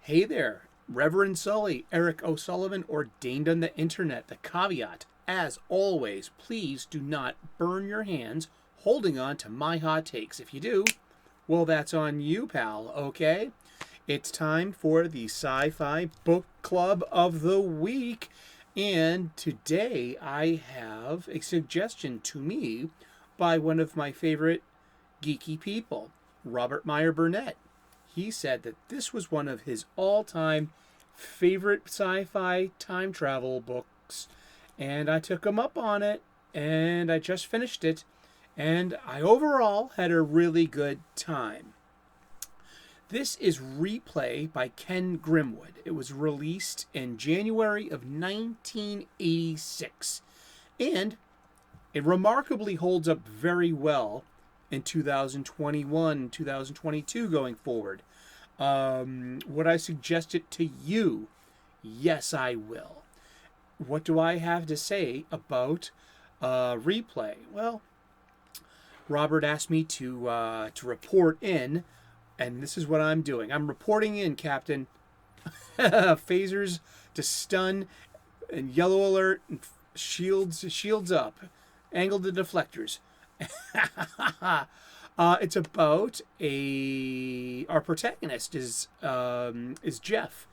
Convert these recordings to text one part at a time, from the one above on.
Hey there, Reverend Sully, Eric O'Sullivan, ordained on the internet. The caveat, as always, please do not burn your hands holding on to my hot takes. If you do, well, that's on you, pal, okay? It's time for the Sci-Fi Book Club of the Week. And today I have a suggestion to me by one of my favorite geeky people, Robert Meyer Burnett. He said that this was one of his all-time favorite sci-fi time travel books, and I took him up on it, and I just finished it, and I overall had a really good time. This is Replay by Ken Grimwood. It was released in January of 1986, and it remarkably holds up very well in 2021, 2022 going forward. Would I suggest it to you? Yes, I will. What do I have to say about Replay? Well, Robert asked me to report in, and this is what I'm doing. I'm reporting in, Captain. Phasers to stun, and yellow alert, and shields up. Angle the deflectors. It's about our protagonist is Jeff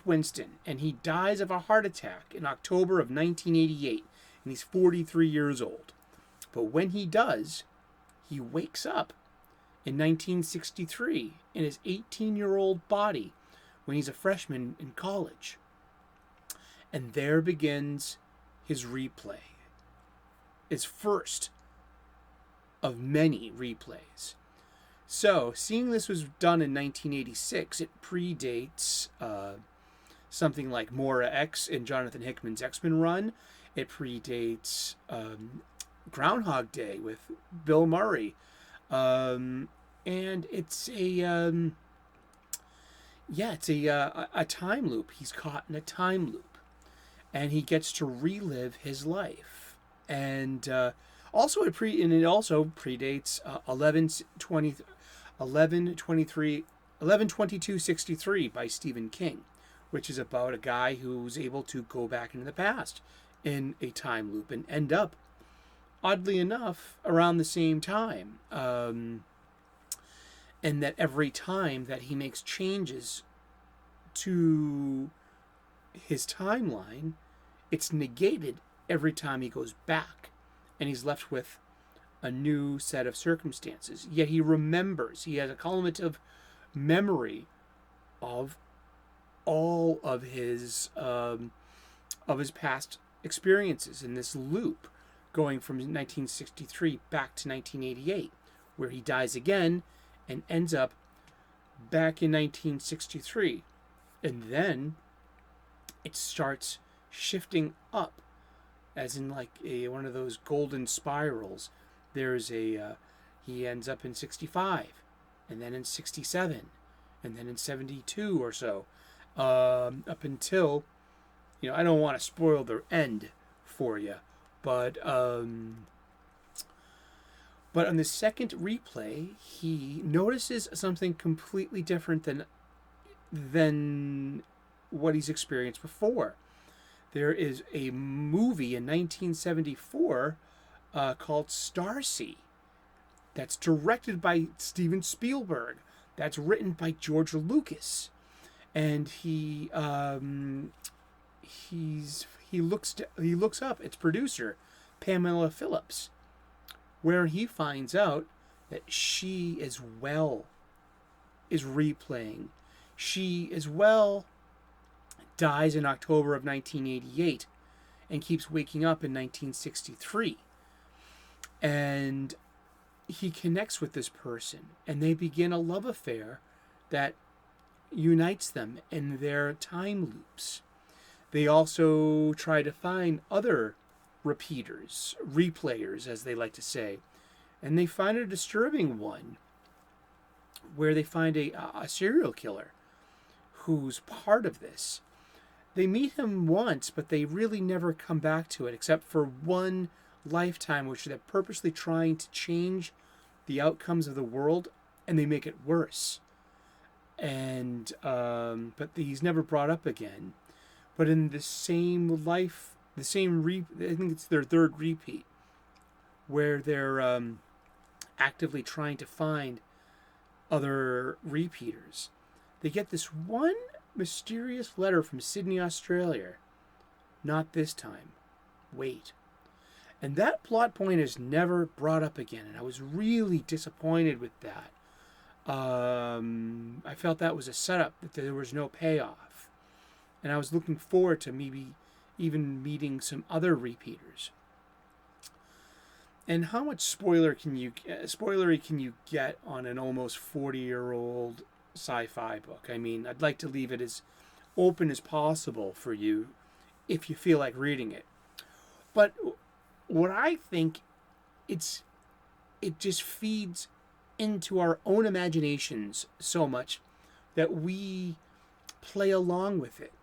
Winston, and he dies of a heart attack in October of 1988, and he's 43 years old. But when he does, he wakes up in 1963 in his 18-year-old body when he's a freshman in college. And there begins his replay. His first of many replays. So, seeing this was done in 1986, it predates something like Mora X in Jonathan Hickman's X-Men run. It predates Groundhog Day with Bill Murray. And it's a time loop. He's caught in a time loop, and he gets to relive his life. And it also predates 11/22/63 by Stephen King, which is about a guy who's able to go back into the past in a time loop and end up, oddly enough, around the same time. And that every time that he makes changes to his timeline, it's negated every time he goes back, and he's left with a new set of circumstances. Yet he remembers. He has a cumulative memory of all of his past experiences in this loop, going from 1963 back to 1988, where he dies again and ends up back in 1963. And then it starts shifting up, as in like one of those golden spirals. There's he ends up in 65, and then in 67, and then in 72 or so, up until, I don't want to spoil the end for you, but on the second replay, he notices something completely different than what he's experienced before. There is a movie in 1974 called Starsea that's directed by Steven Spielberg. That's written by George Lucas, and he looks up its producer, Pamela Phillips, where he finds out that she as well is replaying. She as well dies in October of 1988 and keeps waking up in 1963. And he connects with this person, and they begin a love affair that unites them in their time loops. They also try to find other repeaters, replayers, as they like to say, and they find a disturbing one where they find a serial killer who's part of this. They meet him once, but they really never come back to it, except for one lifetime, which they're purposely trying to change the outcomes of the world, and they make it worse. and but he's never brought up again. But in the same life, I think it's their third repeat, where they're actively trying to find other repeaters. They get this one mysterious letter from Sydney, Australia. Not this time. Wait. And that plot point is never brought up again, and I was really disappointed with that. I felt that was a setup, that there was no payoff. And I was looking forward to maybe even meeting some other repeaters. And how much spoilery can you get on an almost 40-year-old sci-fi book? I mean, I'd like to leave it as open as possible for you if you feel like reading it. But what I think, it just feeds into our own imaginations so much that we play along with it.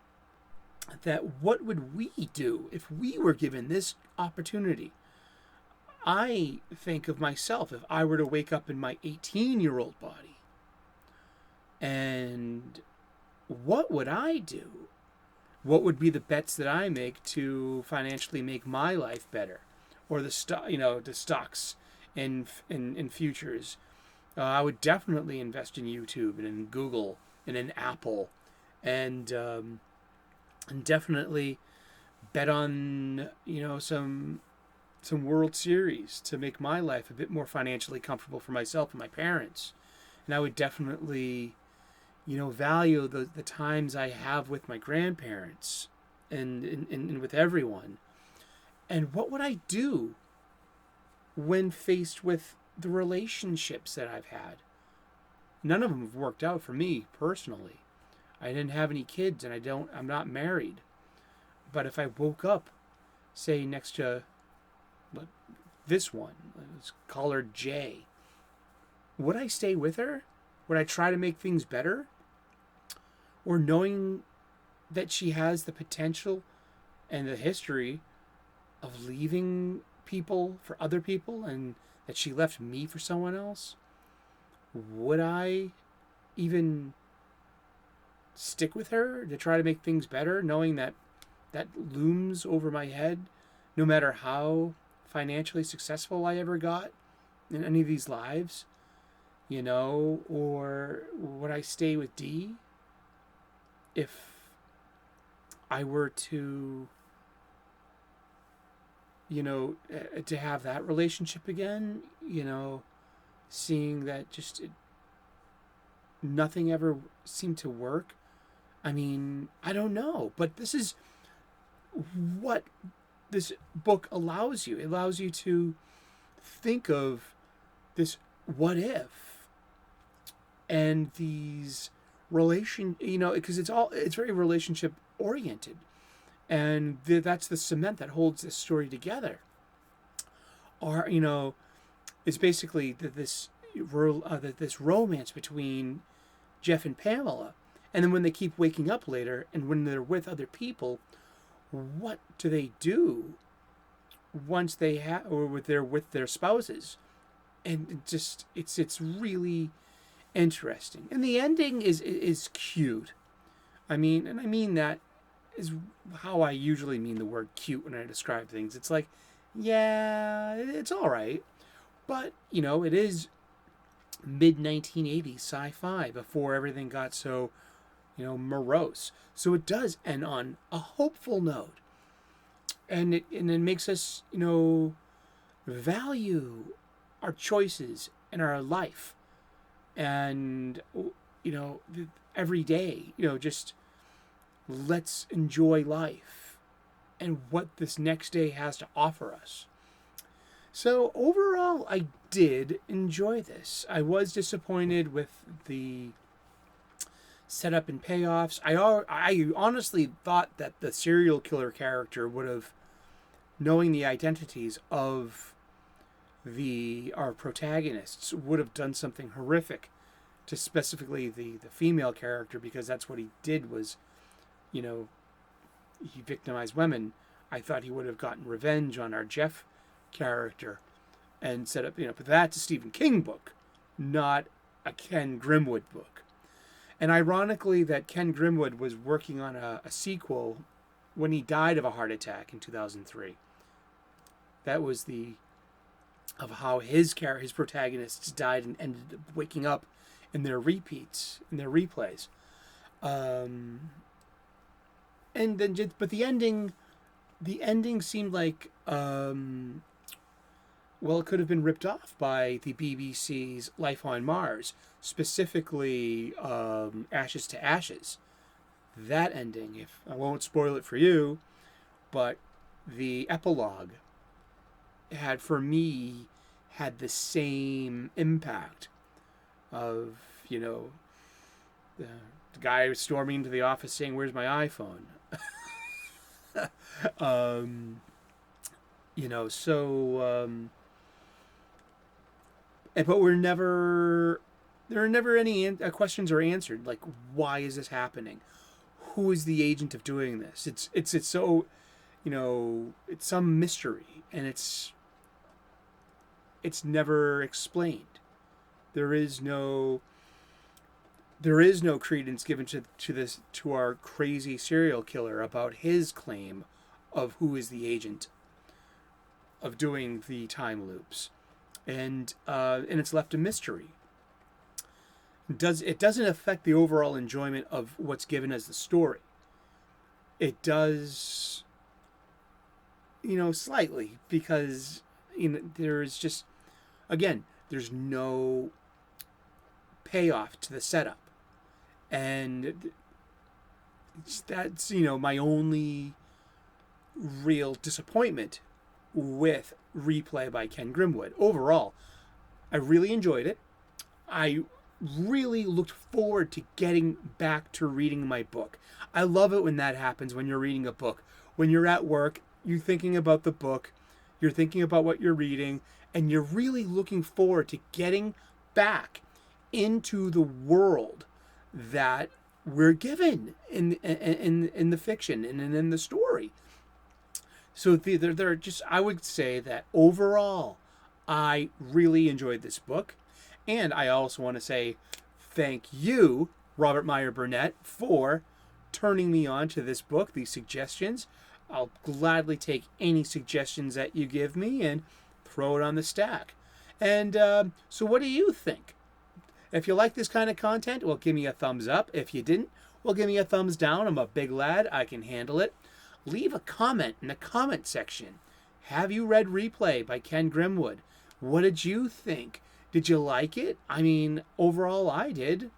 That what would we do if we were given this opportunity? I think of myself if I were to wake up in my 18-year-old body. And what would I do? What would be the bets that I make to financially make my life better? Or the stocks in futures. I would definitely invest in YouTube and in Google and in Apple, and definitely bet on some World Series to make my life a bit more financially comfortable for myself and my parents. And I would definitely value the times I have with my grandparents and with everyone. And what would I do when faced with the relationships that I've had? None of them have worked out for me personally. I didn't have any kids, and I'm not married. But if I woke up, say, next to this one, let's call her Jay, would I stay with her? Would I try to make things better? Or knowing that she has the potential and the history of leaving people for other people, and that she left me for someone else, would I even stick with her to try to make things better, knowing that looms over my head, no matter how financially successful I ever got in any of these lives? Or would I stay with Dee if I were to to have that relationship again, seeing that nothing ever seemed to work? I mean, I don't know, but this is what this book allows you. It allows you to think of this what if, and these because it's very relationship oriented. And that's the cement that holds this story together. Or, is basically this romance between Jeff and Pamela. And then when they keep waking up later, and when they're with other people, what do they do once they're with their spouses? And it's really interesting. And the ending is cute. I mean that is how I usually mean the word cute when I describe things. It's like, yeah, it's all right. But, it is mid-1980s sci-fi before everything got so, morose. So it does end on a hopeful note. And it makes us, value our choices in our life. And, every day, just let's enjoy life and what this next day has to offer us. So overall, I did enjoy this. I was disappointed with the setup and payoffs. I honestly thought that the serial killer character would have, knowing the identities of our protagonists, would have done something horrific to specifically the female character, because that's what he did was, he victimized women. I thought he would have gotten revenge on our Jeff character and set up, but that's a Stephen King book, not a Ken Grimwood book. And ironically, that Ken Grimwood was working on a sequel when he died of a heart attack in 2003. That was of how his protagonists died and ended up waking up in their repeats, in their replays. And then, but the ending seemed like, well, it could have been ripped off by the BBC's Life on Mars, specifically Ashes to Ashes. That ending, if I won't spoil it for you, but the epilogue had the same impact of, the guy storming into the office saying, "Where's my iPhone?" But there are never any questions are answered. Like, why is this happening? Who is the agent of doing this? It's so, it's some mystery, and it's never explained. There is no credence given to our crazy serial killer about his claim of who is the agent of doing the time loops, and it's left a mystery. It doesn't affect the overall enjoyment of what's given as the story. It does, slightly, because there's just, again, there's no payoff to the setup. And that's, my only real disappointment with Replay by Ken Grimwood. Overall, I really enjoyed it. I really looked forward to getting back to reading my book. I love it when that happens, when you're reading a book. When you're at work, you're thinking about the book, you're thinking about what you're reading, and you're really looking forward to getting back into the world that we're given in the fiction and in the story. So they're just, I would say that overall, I really enjoyed this book. And I also want to say thank you, Robert Meyer Burnett, for turning me on to this book, these suggestions. I'll gladly take any suggestions that you give me and throw it on the stack. And so what do you think? If you like this kind of content, well, give me a thumbs up. If you didn't, well, give me a thumbs down. I'm a big lad. I can handle it. Leave a comment in the comment section. Have you read Replay by Ken Grimwood? What did you think? Did you like it? I mean, overall, I did.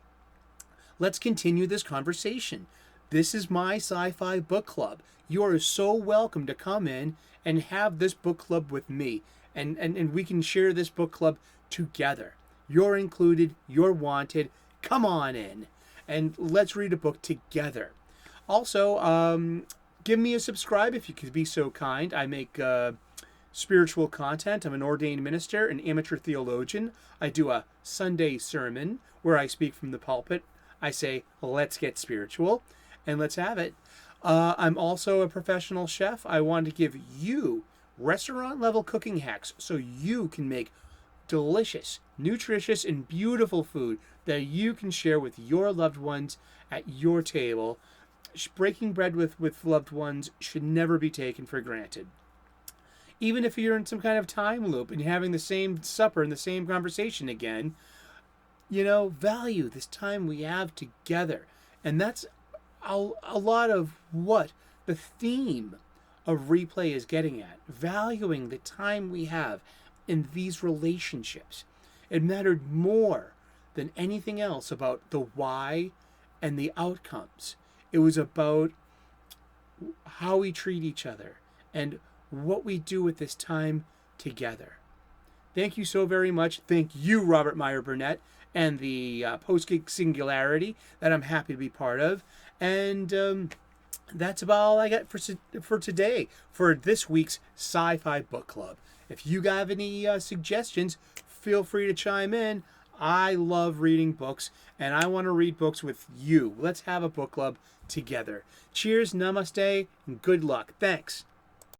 Let's continue this conversation. This is my Sci-Fi Book Club. You are so welcome to come in and have this book club with me. And we can share this book club together. You're included. You're wanted. Come on in. And let's read a book together. Also, give me a subscribe if you could be so kind. I make spiritual content. I'm an ordained minister, an amateur theologian. I do a Sunday sermon where I speak from the pulpit. I say, let's get spiritual and let's have it. I'm also a professional chef. I want to give you restaurant level cooking hacks so you can make delicious, nutritious, and beautiful food that you can share with your loved ones at your table. Breaking bread with loved ones should never be taken for granted. Even if you're in some kind of time loop and you're having the same supper and the same conversation again, value this time we have together. And that's a lot of what the theme of Replay is getting at. Valuing the time we have in these relationships. It mattered more than anything else about the why and the outcomes. It was about how we treat each other and what we do with this time together. Thank you so very much. Thank you, Robert Meyer Burnett, and the Post-Gig Singularity that I'm happy to be part of. And that's about all I got for today, for this week's Sci-Fi Book Club. If you have any suggestions, feel free to chime in. I love reading books, and I want to read books with you. Let's have a book club together. Cheers, namaste, and good luck. Thanks.